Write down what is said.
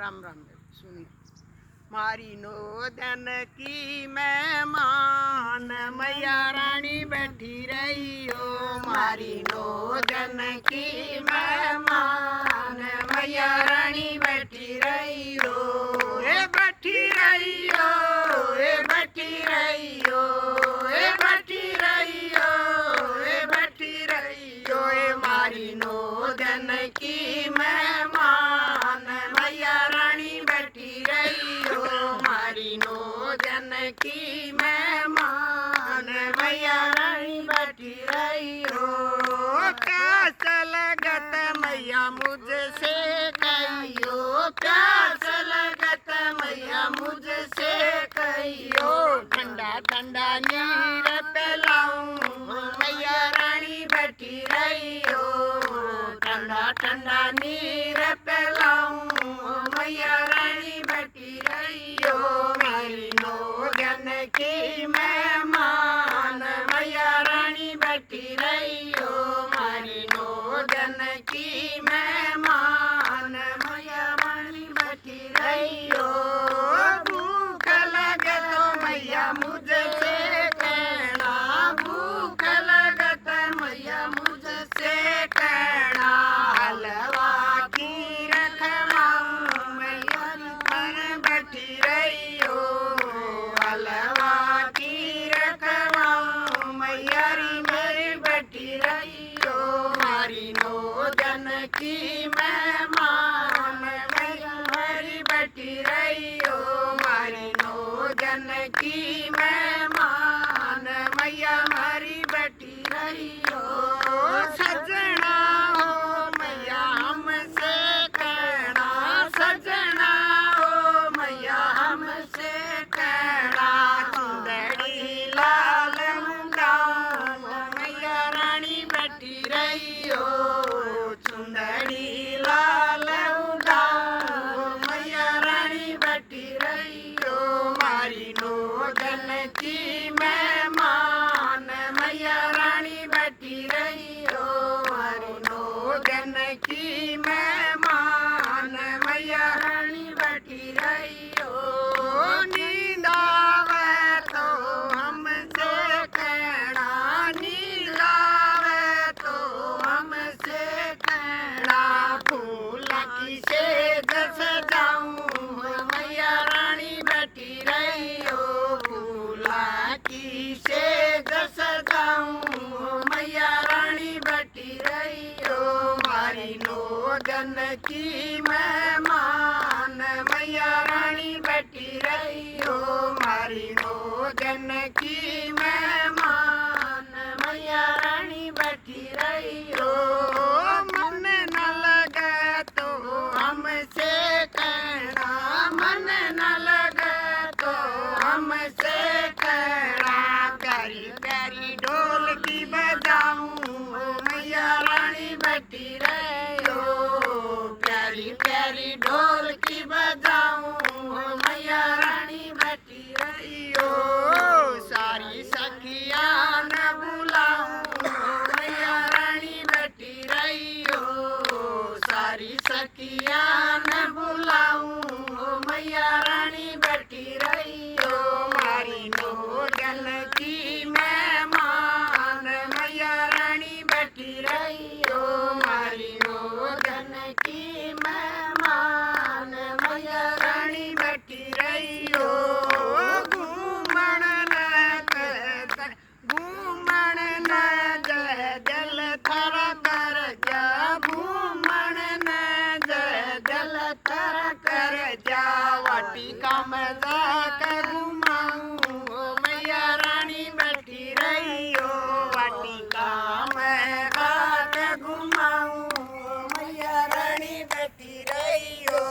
राम राम सुन मारी नो दन की मेहमान मैया रानी बैठी रही हो। मारी नो दन की मेहमान मैया रानी बैठी रही हो। ए बैठी रही हो, ए बैठी रही हो, ए बैठी रही हो, ए बैठी रही हो। ए मारी नो दन की मेहमान मैया रानी बैठी रही हो। मारी नो दन की मेहमान मैया रानी बैठी रही हो। प्यास लगत मैया मुझसे कहियो, प्यास लगत मैया मुझसे कहियो। ठंडा ठंडा नीर पिलाऊं मैया रानी बैठी रही हो। ठंडा ठंडा नीर पिलाऊं मैया रानी बैठी रही हो। मेरी नोगन की मेहमान मैया रानी बैठी रही हो। मेरी नोगन की मेहमान मैया रानी बैठी रही हो। भूख लगे तो मैया मुझसे कहना, भूख लगत मैया मुझसे कहना। हलवा की रखवाऊं मैया पर बैठी रही हो। हलवा की रखवाऊं मैया मेरी बैठी रही हो। मारी नोजन की मेहमान मैया मेरी बैठी रही हो। मारी नोजन की मेहमान मैया हमारी बैठी रही हो। सजना हो मैया हमसे कहना, सजना हो मैया हमसे कहना। चुंदड़ी लाल मुंडाऊं मैया रानी बैठी रही हो। चुंदड़ी लाल उड़ाऊं मैया रानी बैठी रही हो। मारी नोजन की मेहमान मैया रानी बैठी रही हो। मारी नोजन की मेहमान मैया रानी बैठी रही हो। नींद आवे तो हमसे कहना, नींद आवे तो हमसे कहना। फूल की सेज सजाऊं मैया रानी बैठी रही हो। फूल की सेज सजाऊं मैया रानी बैठी रही हो। मारी नोजन की मेहमान मैया रानी बैठी रही हो। मारी नोजन की मेहमान मैया रानी बैठी रही हो। मन न लगे तो हमसे कहना, मन न लगे तो हमसे कहना। प्यारी प्यारी ढोल की बजाऊं मैया रानी बैठी रही हो। प्यारी प्यारी ढोल की बजाऊं मैया रानी बैठी रही हो। सारी सखिया न बुलाऊं मैया रानी बैठी रही हो। सारी सखिया न बुलाऊं मैया रानी बैठी रही हो। मारी नोजन की मेहमान मैया रानी बैठी रही हो। मारी नोजन की मेहमान मैया रानी बैठी रही हो। घूमण न घूमण न जल थर कर जा, घूमण न जल थर कर जा। वाटिका में जाकर घुमाऊं मैया रानी बैठी रही हो। वाटिका में जाकर घुमाऊं मैया रानी बैठी रही हो।